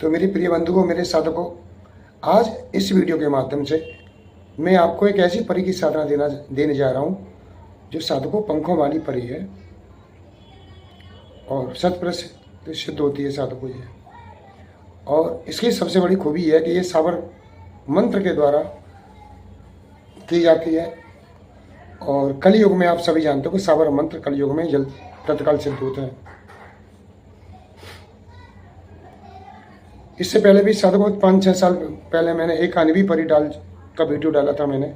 तो मेरे प्रिय बंधुओं, मेरे साधकों, आज इस वीडियो के माध्यम से मैं आपको एक ऐसी परी की साधना देने जा रहा हूँ जो साधकों पंखों वाली परी है और शत प्रतिशत सिद्ध होती है साधकों ये। और इसकी सबसे बड़ी खूबी है कि ये साबर मंत्र के द्वारा की जाती है। और कलयुग में आप सभी जानते हो कि साबर मंत्र कलयुग में जल्द तत्काल सिद्ध होते हैं। इससे पहले भी साधकों 5-6 साल पहले मैंने एक अनवी परी का वीडियो डाला था मैंने,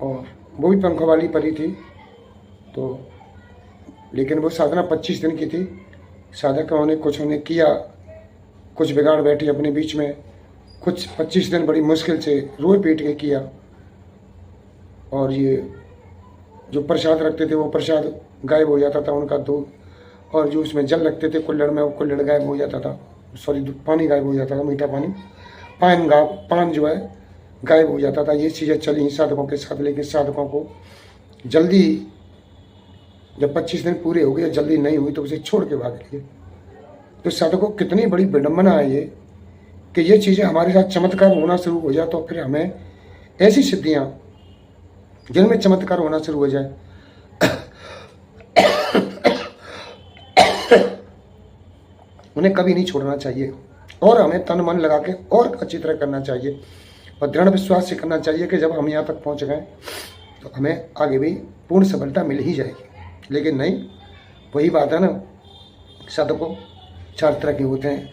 और वो भी पंखों वाली परी थी। तो लेकिन वो साधना 25 दिन की थी। साधकों ने कुछ उन्हें किया, कुछ बिगाड़ बैठी अपने बीच में। कुछ 25 दिन बड़ी मुश्किल से रोए पीट के किया। और ये जो प्रसाद रखते थे वो प्रसाद गायब हो जाता था उनका दूध, और जो उसमें जल रखते थे कुल्हड़ में वो कुल्हड़ गायब हो जाता था, सॉरी पानी गायब हो जाता था, मीठा पानी, पान जो है गायब हो जाता था। ये चीज़ें चली साधकों के साथ। लेकिन साधकों को जल्दी जब 25 दिन पूरे हो गए, जल्दी नहीं हुई तो उसे छोड़ के भाग लिए। तो साधकों कितनी बड़ी विडम्बना है ये कि ये चीज़ें हमारे साथ चमत्कार होना शुरू हो जाए, तो फिर हमें ऐसी सिद्धियाँ जिनमें चमत्कार होना शुरू हो जाए उन्हें कभी नहीं छोड़ना चाहिए, और हमें तन मन लगा के और अच्छी तरह करना चाहिए, और दृढ़ विश्वास से करना चाहिए कि जब हम यहाँ तक पहुँच गए तो हमें आगे भी पूर्ण सफलता मिल ही जाएगी। लेकिन नहीं, वही बात है ना, साधकों 4 तरह के होते हैं।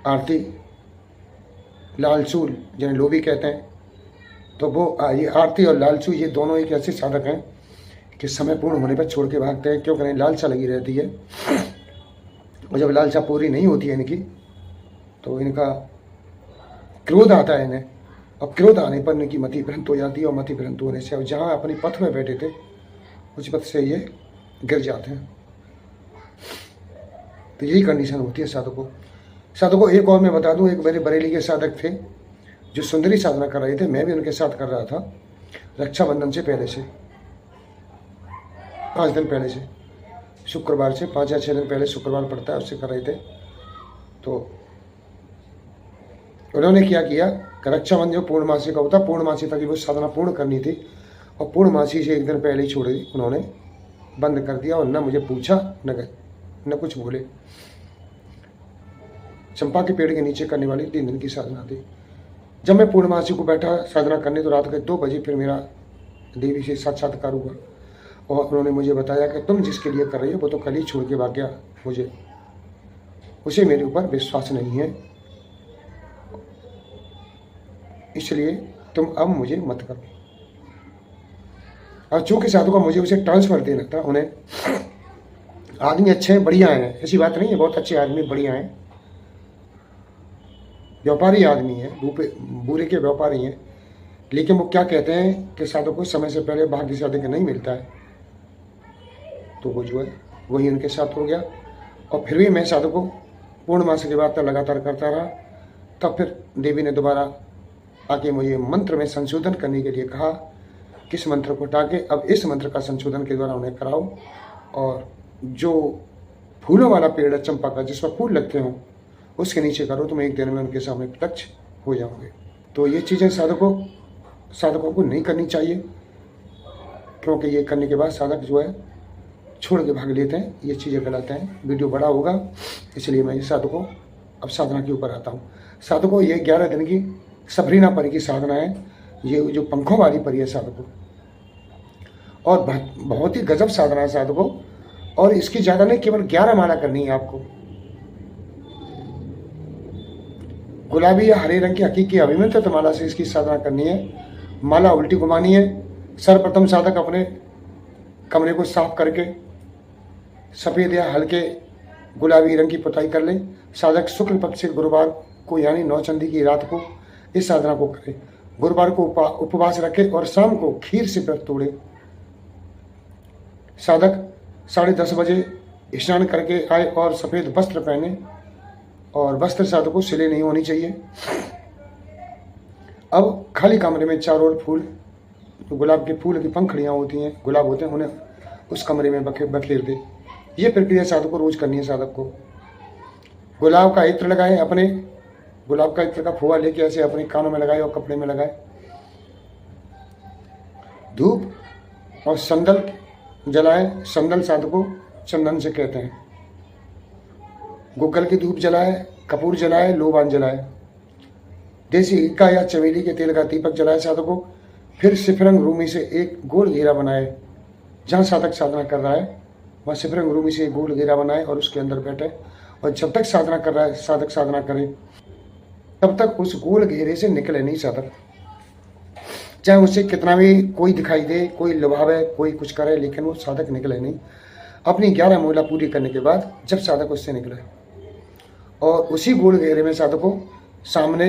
आरती, लालचू जिन्हें लोभी कहते हैं। तो वो ये आरती और लालचू ये दोनों एक ऐसे साधक हैं कि समय पूर्ण होने पर छोड़ के भागते हैं। क्यों करें, लालसा लगी रहती है, और जब लालसा पूरी नहीं होती है इनकी तो इनका क्रोध आता है इन्हें, और क्रोध आने पर इनकी मति भ्रंत हो जाती है, और मति भ्रंत होने से जहाँ अपनी पथ में बैठे थे उस पथ से ये गिर जाते हैं। तो यही कंडीशन होती है साधकों। एक और मैं बता दूं, एक मेरे बरेली के साधक थे जो सुंदरी साधना कर रहे थे। मैं भी उनके साथ कर रहा था रक्षाबंधन से पहले से 5 दिन पहले से, शुक्रवार से 5 या 6 दिन पहले शुक्रवार पड़ता है, उससे कर रहे थे। तो उन्होंने क्या किया कि रक्षाबंधन जो पूर्णमासी का होता, पूर्णमासी तक वो साधना पूर्ण करनी थी, और पूर्णमासी से 1 दिन पहले ही छोड़ दी उन्होंने, बंद कर दिया। और न मुझे पूछा न कुछ बोले। चंपा के पेड़ के नीचे करने वाली 3 दिन की साधना थी। जब मैं पूर्णमासी को बैठा साधना करने तो रात के 2 बजे फिर मेरा देवी से साक्षात्कार हुआ, और उन्होंने मुझे बताया कि तुम जिसके लिए कर रही हो वो तो कल ही छोड़ के भाग गया, मुझे उसे मेरे ऊपर विश्वास नहीं है, इसलिए तुम अब मुझे मत करो। और चूंकि साधु का मुझे उसे ट्रांसफर देना था, उन्हें आदमी अच्छे हैं, बढ़िया हैं, ऐसी बात नहीं है, बहुत अच्छे आदमी बढ़िया हैं, व्यापारी आदमी है, बूरे के व्यापारी हैं। लेकिन वो क्या कहते हैं कि साधु को समय से पहले भाग्य से अधिक नहीं मिलता है। तो वो जो है वही उनके साथ हो गया। और फिर भी मैं साधु को पूर्णमासी के बाद तक लगातार करता रहा। तब फिर देवी ने दोबारा आके मुझे मंत्र में संशोधन करने के लिए कहा, किस मंत्र को हटा के अब इस मंत्र का संशोधन के द्वारा उन्हें कराओ, और जो फूलों वाला पेड़ है चंपा का जिस पर फूल लगते हों उसके नीचे करो, तुम 1 दिन में उनके सामने प्रत्यक्ष हो जाओगे। तो ये चीज़ें साधकों को नहीं करनी चाहिए, क्योंकि ये करने के बाद साधक जो है छोड़ के भाग लेते हैं। ये चीज़ें गलत हैं। वीडियो बड़ा होगा इसलिए मैं ये साधकों अब साधना के ऊपर आता हूँ। साधकों ये 11 दिन की सफरीना परी की साधना है, ये जो पंखों वाली परी है साधकों, और बहुत ही गजब साधना है साधकों। और इसकी ज़्यादा नहीं, केवल 11 माला करनी है आपको। गुलाबी या हरे रंग की हकीकी अभिमंत्रित माला से इसकी साधना करनी है। माला उल्टी घुमानी है। सर्वप्रथम साधक अपने कमरे को साफ करके सफ़ेद या हल्के गुलाबी रंग की पुताई कर ले। साधक शुक्ल पक्ष से गुरुवार को यानी 9 चंदी की रात को इस साधना को करे। गुरुवार को उपवास रखे और शाम को खीर से व्रत तोड़े। साधक 10:30 बजे स्नान करके आए और सफ़ेद वस्त्र पहने, और वस्त्र साधक को सिले नहीं होनी चाहिए। अब खाली कमरे में चारों ओर फूल, गुलाब के फूल की पंखड़ियाँ होती हैं, गुलाब होते हैं, उन्हें उस कमरे में बखेर दे। ये प्रक्रिया साधक को रोज करनी है साधक को। गुलाब का इत्र लगाए, अपने गुलाब का इत्र का फुआ लेके ऐसे अपने कानों में लगाए और कपड़े में लगाए। धूप और संदल जलाए, संदल साधकों चंदन से कहते हैं। गुग्गल की धूप जलाए, कपूर जलाए, लोबान जलाए। देसी इक्का या चमेली के तेल का दीपक जलाए साधकों। फिर सिफरंग रूमी से एक गोल घेरा बनाए, जहाँ साधक साधना कर रहा है वहाँ सिफरंग रूमी से एक गोल घेरा बनाए और उसके अंदर बैठे, और जब तक साधना कर रहा है साधक साधना करे तब तक उस गोल घेरे से निकले नहीं साधक। चाहे उसे कितना भी कोई दिखाई दे, कोई लुभावे, कोई कुछ करे, लेकिन वो साधक निकले नहीं। अपनी 11 मूला पूरी करने के बाद जब साधक उससे निकले, और उसी गोल घेरे में साधकों सामने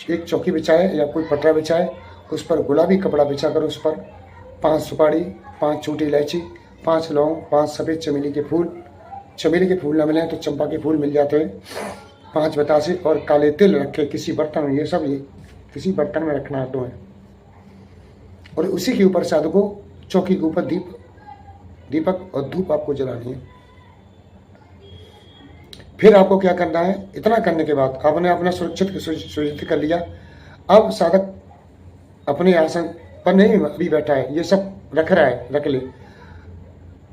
एक चौकी बिछाए या कोई पटरा बिछाए, उस पर गुलाबी कपड़ा बिछा कर उस पर 5 सुपारी, 5 छोटी इलायची, 5 लौंग, 5 सफ़ेद चमेली के फूल, चमेली के फूल ना मिले तो चंपा के फूल मिल जाते हैं, 5 बतासे और काले तिल रखे किसी बर्तन में। ये सब ये किसी बर्तन में रखना है तुम्हें। और उसी के ऊपर साधकों चौकी के ऊपर दीपक और धूप आपको जलानी है। फिर आपको क्या करना है, इतना करने के बाद आपने अपना सुरक्षित कर लिया। अब साधक अपने आसन पर नहीं अभी बैठा है, ये सब रख रहा है, रख ले।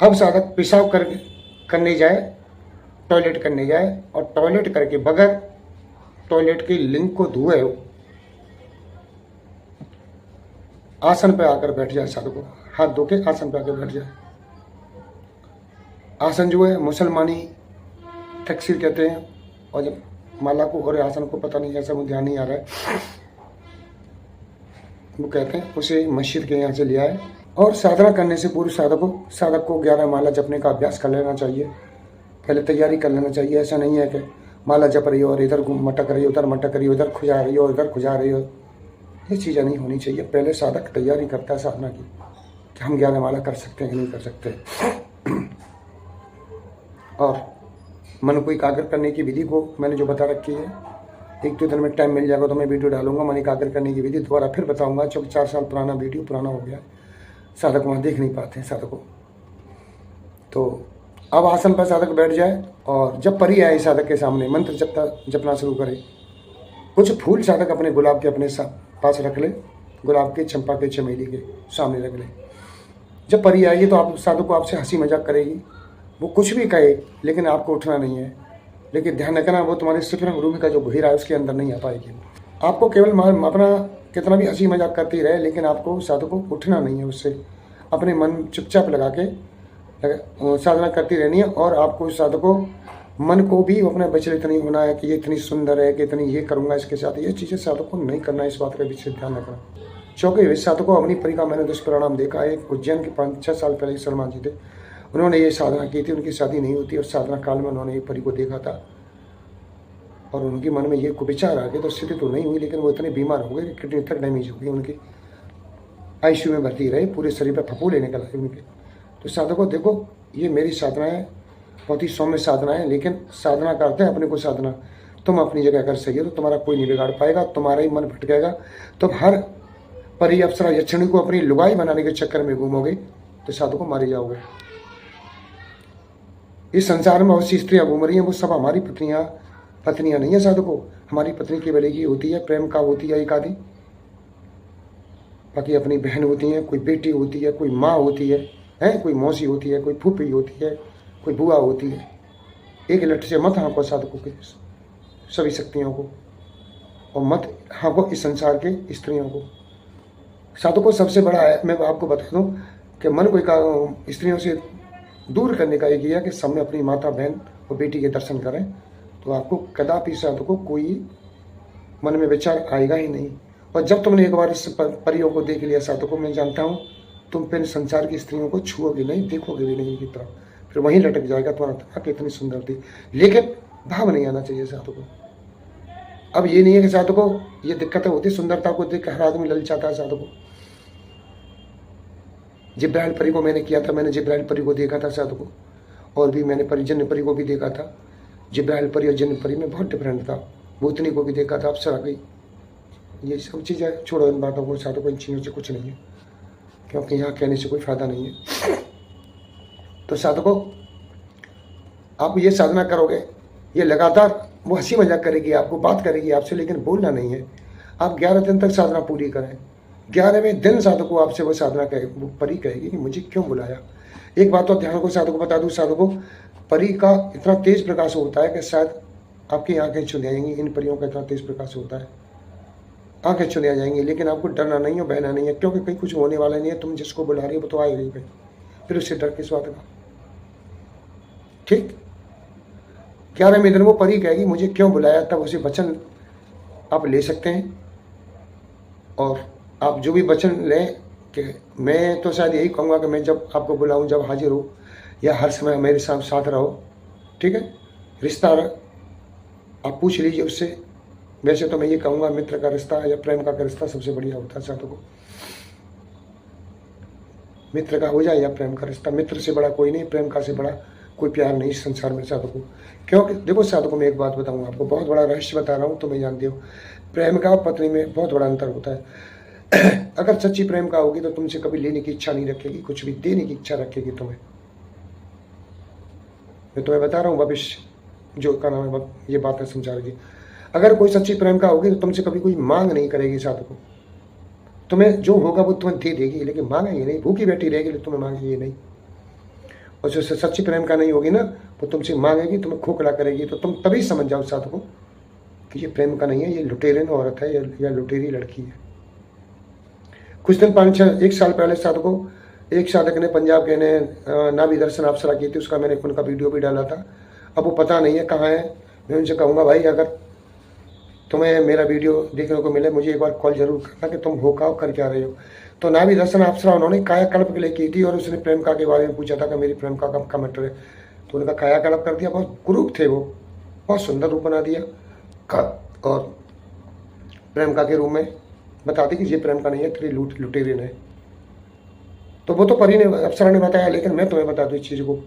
अब साधक पेशाब करने जाए, टॉयलेट करने जाए, और टॉयलेट करके बगैर टॉयलेट की लिंग को धुए हो आसन पे आकर बैठ जाए साधकों। हाथ धो के आसन पे आकर बैठ जाए। आसन जो है मुसलमानी तकसीर कहते हैं, और जब माला को और आसन को पता नहीं, ऐसा मुझे ध्यान नहीं आ रहा है, वो कहते हैं उसे मस्जिद के यहाँ से लिया है। और साधना करने से पूर्व साधक को 11 माला जपने का अभ्यास कर लेना चाहिए। पहले तैयारी कर लेना चाहिए। ऐसा नहीं है कि माला जप रही हो और इधर मटक रही हो, उधर मटक रही हो, इधर खुजा रही हो, इधर खुजा रही हो, ये चीज़ें नहीं होनी चाहिए। पहले साधक तैयारी करता है साधना की कि हम 11 माला कर सकते हैं कि नहीं कर सकते। और मन को एकाग्र करने की विधि को मैंने जो बता रखी है, 1-2 दिन में टाइम मिल जाएगा तो मैं वीडियो डालूंगा मन एकाग्र करने की विधि दोबारा फिर बताऊंगा, क्योंकि 4 साल पुराना वीडियो पुराना हो गया, साधक वहाँ देख नहीं पाते हैं साधकों। तो अब आसन पर साधक बैठ जाए, और जब परी आए साधक के सामने मंत्र जपना शुरू करे। कुछ फूल साधक अपने गुलाब के अपने पास रख ले, गुलाब के, चंपा के, चमेली के सामने रख ले। जब परी आएगी तो आप साधक को आपसे हंसी मजाक करेगी, वो कुछ भी कहे, लेकिन आपको उठना नहीं है। लेकिन ध्यान रखना, वो तुम्हारे सिफरंग रूमी का जो घेरा है उसके अंदर नहीं आ पाएगी। आपको केवल अपना कितना भी हंसी मजाक करती रहे, लेकिन आपको साधक को उठना नहीं है उससे। अपने मन चुपचाप लगा के साधना करती रहनी है। और आपको साधक को मन को भी अपने विचलित नहीं होना है कि ये इतनी सुंदर है, कि इतनी ये करूँगा इसके साथ, ये चीज़ें साधक को नहीं करना है। इस बात का विशेष ध्यान रखना। क्योंकि साधक को अपनी परी का मैंने दुष्परिणाम देखा है। उज्जैन के 5-6 साल पहले शर्मा जी थे, उन्होंने ये साधना की थी, उनकी शादी नहीं होती, और साधना काल में उन्होंने ये परी को देखा था, और उनके मन में ये कुविचार आ गया। तो स्थिति तो नहीं हुई, लेकिन वो इतने बीमार हो गए कि किडनी तक डैमेज हो गई उनकी, आईसीयू में भर्ती रहे, पूरे शरीर पर फफूले निकल आए उनके। तो साधकों देखो, ये मेरी साधना है, बहुत ही सौम्य साधना है, लेकिन साधना करते हैं अपने को साधना। तुम अपनी जगह अगर सही हो तो तुम्हारा कोई नहीं बिगाड़ पाएगा, तुम्हारा ही मन भटकेगा। तुम हर परी अप्सरा यक्षिणी को अपनी लुगाई बनाने के चक्कर में घूमोगे तो साधकों मारे जाओगे। इस संसार में बहुत सी स्त्रियां घूम रही हैं, वो सब हमारी पत्नियां नहीं है साधकों। हमारी पत्नी केवल एक ही होती है, प्रेम का होती है एक आदि, बाकी अपनी बहन होती है, कोई बेटी होती है, कोई माँ होती है, कोई मौसी होती है, कोई फूफी होती है, कोई बुआ होती है। एक लठ से मत हाँको साधकों के सभी शक्तियों को, और मत हाँको इस संसार के स्त्रियों को। साधकों सबसे बड़ा है, मैं आपको बता दूं कि मन को स्त्रियों से दूर करने का एक है कि सब में अपनी माता, बहन और बेटी के दर्शन करें, तो आपको कदापि साधकों कोई मन में विचार आएगा ही नहीं। और जब तुमने एक बार इस परियों को देख लिया साधकों, मैं जानता हूँ तुम फिर संसार की स्त्रियों को छुओगे नहीं, देखोगे भी नहीं की तरफ, फिर वहीं लटक जाएगा तुम्हारा तक इतनी सुंदर थी। लेकिन भाव नहीं आना चाहिए साधकों। अब ये नहीं है कि साधकों ये दिक्कतें होती, सुंदरता को देख हर आदमी ललचाता है साधकों। जिब्राइल परी को मैंने किया था, मैंने जिब्राइल परी को देखा था साधकों, और भी मैंने जन्न परी को भी देखा था। जिब्राइल परी और जन्न परी में बहुत डिफरेंट था। भूतनी को भी देखा था, अप्सरा गई। ये सब चीज़ें छोड़ो, इन बातों को, साधकों इन चीज़ों से कुछ नहीं है, क्योंकि यहाँ कहने से कोई फायदा नहीं है। तो साधकों आप ये साधना करोगे ये लगातार वो हंसी मजाक करेगी, आपको बात करेगी आपसे, लेकिन बोलना नहीं है। आप 11 दिन तक साधना पूरी करें, 11वें दिन साधक को आपसे वो साधना कहे, वो परी कहेगी कि मुझे क्यों बुलाया। एक बात तो ध्यान को साधक को बता दूं, साधक को परी का इतना तेज प्रकाश होता है कि शायद आपकी आंखें चुन जाएंगी। इन परियों का इतना तेज प्रकाश होता है, आंखें चुन जाएंगी। लेकिन आपको डरना नहीं है, बहना नहीं है, क्योंकि कहीं कुछ होने वाला नहीं है। तुम जिसको बुला रही हो वो तो आएगा ही भाई, फिर उससे डर किस बात का। ठीक, 11वें दिन वो परी कहेगी मुझे क्यों बुलाया, तब उसे वचन आप ले सकते हैं। और आप जो भी वचन लें कि मैं तो शायद यही कहूँगा कि मैं जब आपको बुलाऊं, जब हाजिर हो, या हर समय मेरे साथ रहो। ठीक है, रिश्ता आप पूछ लीजिए उससे। वैसे तो मैं ये कहूँगा मित्र का रिश्ता या प्रेम का रिश्ता सबसे बढ़िया होता है साधु को। मित्र का हो जाए या प्रेम का रिश्ता, मित्र से बड़ा कोई नहीं, प्रेम का से बड़ा कोई प्यार नहीं इस संसार में साधु को। क्योंकि देखो साधु को मैं एक बात बताऊंगा आपको, बहुत बड़ा रहस्य बता रहा हूँ, तुम्हें जानते हो। प्रेम का और पत्नी में बहुत बड़ा अंतर होता है। अगर सच्ची प्रेम का होगी तो तुमसे कभी लेने की इच्छा नहीं रखेगी, कुछ भी देने की इच्छा रखेगी तुम्हें। मैं तुम्हें बता रहा हूँ भविष्य जो का नाम है, ये बातें समझा रही। अगर कोई सच्ची प्रेम का होगी तो तुमसे कभी कोई मांग नहीं करेगी साधु को। तुम्हें जो होगा वो तुम्हें दे देगी, लेकिन मांगेगी नहीं। भूखी बैठी रहेगी लेकिन तुम्हें मांगेगी नहीं। और जो सच्ची प्रेम का नहीं होगी ना, वो तुमसे मांगेगी, तुम्हें खोखला करेगी। तो तुम तभी समझ जाओ साधु को कि ये प्रेम का नहीं है, ये लुटेरन औरत है या लुटेरी लड़की है। कुछ दिन 1 साल पहले साधु को एक साधक ने पंजाब के ने नाभि दर्शन अप्सरा की थी, उसका मैंने उनका वीडियो भी डाला था। अब वो पता नहीं है कहाँ है। मैं उनसे कहूँगा भाई अगर तुम्हें मेरा वीडियो देखने को मिले, मुझे एक बार कॉल जरूर करना कि तुम हो क्या कर क्या रहे हो। तो नाभि दर्शन अप्सरा उन्होंने कायाकल्प के लिए की थी, और उसने प्रेम का के बारे में पूछा था कि मेरी प्रेम का कब का मैटर है। तो उनका कायाकल्प कर दिया, बहुत कुरूप थे वो, बहुत सुंदर रूप बना दिया। और प्रेम का के रूप में बता दी कि ये प्रेम का नहीं है, तेरी लुटेरिन है। तो वो तो परी ने अप्सरा ने बताया, लेकिन मैं तुम्हें बता दूं इस चीज़ को,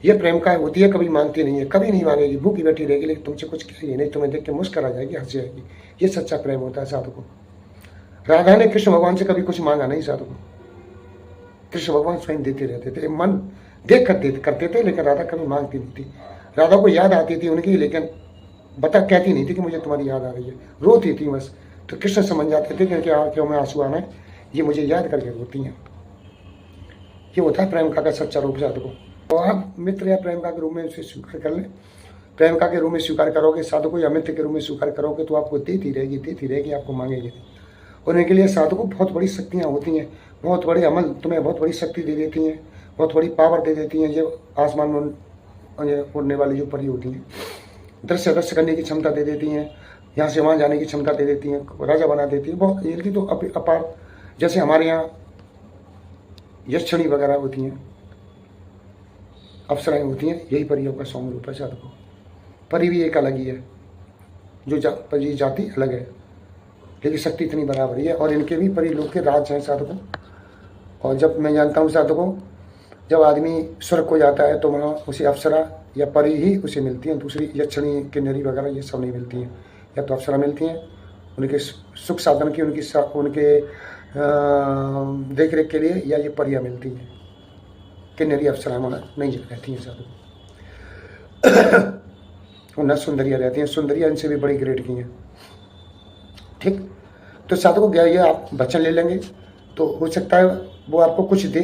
ये प्रेम का होती है, कभी मांगती नहीं है, कभी नहीं मांगेगी, भूखी बैठी रहेगी, लेकिन तुमसे कुछ कहेगी नहीं, तुम्हें देख के मुस्कुरा जाएगी, हंस जाएगी। ये सच्चा प्रेम होता है साधु को। राधा ने कृष्ण भगवान से कभी कुछ मांगा नहीं साधु को। कृष्ण भगवान स्वयं देते रहते थे, मन देख कर करते थे, लेकिन राधा कभी मांगती नहीं थी। राधा को याद आती थी उनकी, लेकिन कहती नहीं थी कि मुझे तुम्हारी याद आ रही है, रोती थी बस। तो कृष्ण समझ जाते थे कि क्यों में आंसू आना है, ये मुझे याद करके रोती हैं। ये होता है प्रेम का सच्चा रूप साधु को। तो आप मित्र या प्रेम का के रूप में उसे स्वीकार कर लें। प्रेम का के रूप में स्वीकार करोगे साधु को, या मित्र के रूप में स्वीकार करोगे, तो आपको देती रहेगी, आपको मांगेगी नहीं। और इनके लिए साधु को बहुत बड़ी शक्तियाँ होती हैं, बहुत बड़े अमल तुम्हें बहुत बड़ी शक्ति दे देती हैं, बहुत बड़ी पावर दे देती हैं। ये आसमान में उड़ने वाली जो परी होती हैं, दृश्य करने की क्षमता दे देती हैं, यहाँ से वहाँ जाने की क्षमता दे देती हैं, राजा बना देती है। बहुत इनकी तो अपार, जैसे हमारे यहाँ यक्षिणी वगैरह होती हैं, अप्सराएं होती हैं, यही परियों का सौम्य रूप है साधु को। परी भी एक अलग ही है, जो जाति अलग है, लेकिन शक्ति इतनी बराबर ही है। और इनके भी परी लोग के राज हैं साधु को। और जब मैं जानता हूँ साधु को, जब आदमी स्वर्ग को जाता है तो वहाँ उसे अप्सरा या परी ही उसे मिलती हैं, दूसरी यक्षिणी किन्नरी वगैरह ये सब नहीं मिलती हैं। या तो अप्सरा मिलती हैं उनके सुख साधन की, उनके देख रेख के लिए, या ये परियां मिलती हैं। किन्नरी अप्सरा नहीं रहती हैं साधु वो न सुंदरियाँ रहती हैं, सुंदरियाँ इनसे भी बड़ी ग्रेड की हैं। ठीक, तो साधु को ये आप वचन ले लेंगे तो हो सकता है वो आपको कुछ दे।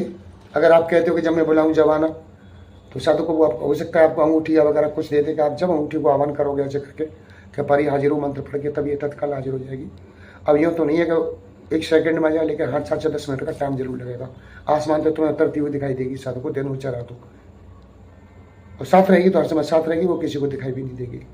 अगर आप कहते हो कि जब मैं बुलाऊं जब आना, तो साधु को वो हो सकता है आपको अंगूठी या वगैरह कुछ दे दे कि आप जब अंगूठी को आह्वान करोगे ऐसे करके कि परी हाजिर हो, मंत्र पढ़ के, तब ये तत्काल हाजिर हो जाएगी। अब यूँ तो नहीं है कि 1 सेकंड में आ जाए, लेकिन हाँ 7 से 10 मिनट का टाइम जरूर लगेगा। आसमान तो तुम्हें उतरती हुई दिखाई देगी साधु को, दिन ऊँचा रातों, और साथ रहेगी तो हर समय साथ रहेगी, वो किसी को दिखाई भी नहीं देगी।